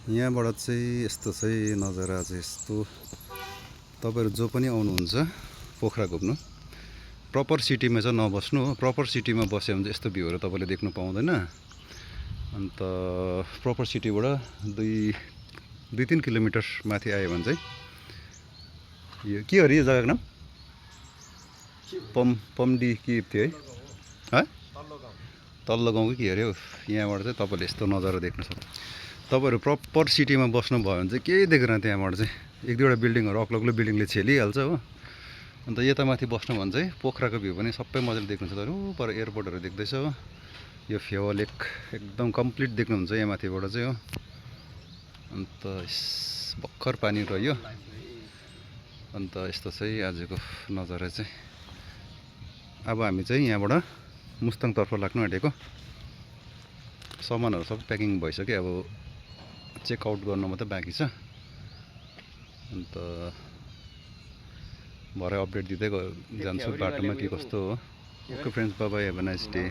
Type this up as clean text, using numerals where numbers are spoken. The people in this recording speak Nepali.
यहाँबाट चाहिँ यस्तो चाहिँ नजारा चाहिँ यस्तो तपाईहरु जो पनि आउनुहुन्छ पोखरा घुम्नु प्रपर सिटीमा चाहिँ नबस्नु हो। प्रपर सिटीमा बस्यो भने चाहिँ यस्तो भ्यूहरु तपाईले देख्नु पाउँदैन। अन्त प्रपर सिटीबाट 2-3 किलोमिटर माथि आयो भने चाहिँ यो के हो रे यो जग्गाको नाम? पम्डी के थियो है? तल्लो गाउँको के अरे हो। यहाँबाट चाहिँ तपाईले यस्तो नजारा देख्न सक्नुहुन्छ। तपाईहरु प्रपर सिटीमा बस्नु भयो भने चाहिँ केही देख्दैन। त्यहाँबाट चाहिँ एक दुईवटा बिल्डिङहरु अग्लो बिल्डिङले छेलिहाल्छ हो। अन्त यता माथि बस्नु भने चाहिँ पोखराको भ्यू पनि सबै मजाले देख्नुहुन्छ। तर पर एयरपोर्टहरु देख्दैछ हो। यो फेवा लेक एकदम कम्प्लिट देख्नुहुन्छ यहाँ माथिबाट चाहिँ हो। अन्त भर्खर पानी रह्यो। अन्त यस्तो चाहिँ आजको नजारा चाहिँ। अब हामी चाहिँ यहाँबाट मुस्ताङ तर्फ लाग्नु आँटेको। सामानहरु सबै प्याकिङ भइसक्यो। अब चेक आउट गर्न मात्रै बाँकी छ। अन्त भरे अपडेट दिँदै जान्छु बाटोमा के कस्तो हो। Okay friends, bye bye, have a nice day.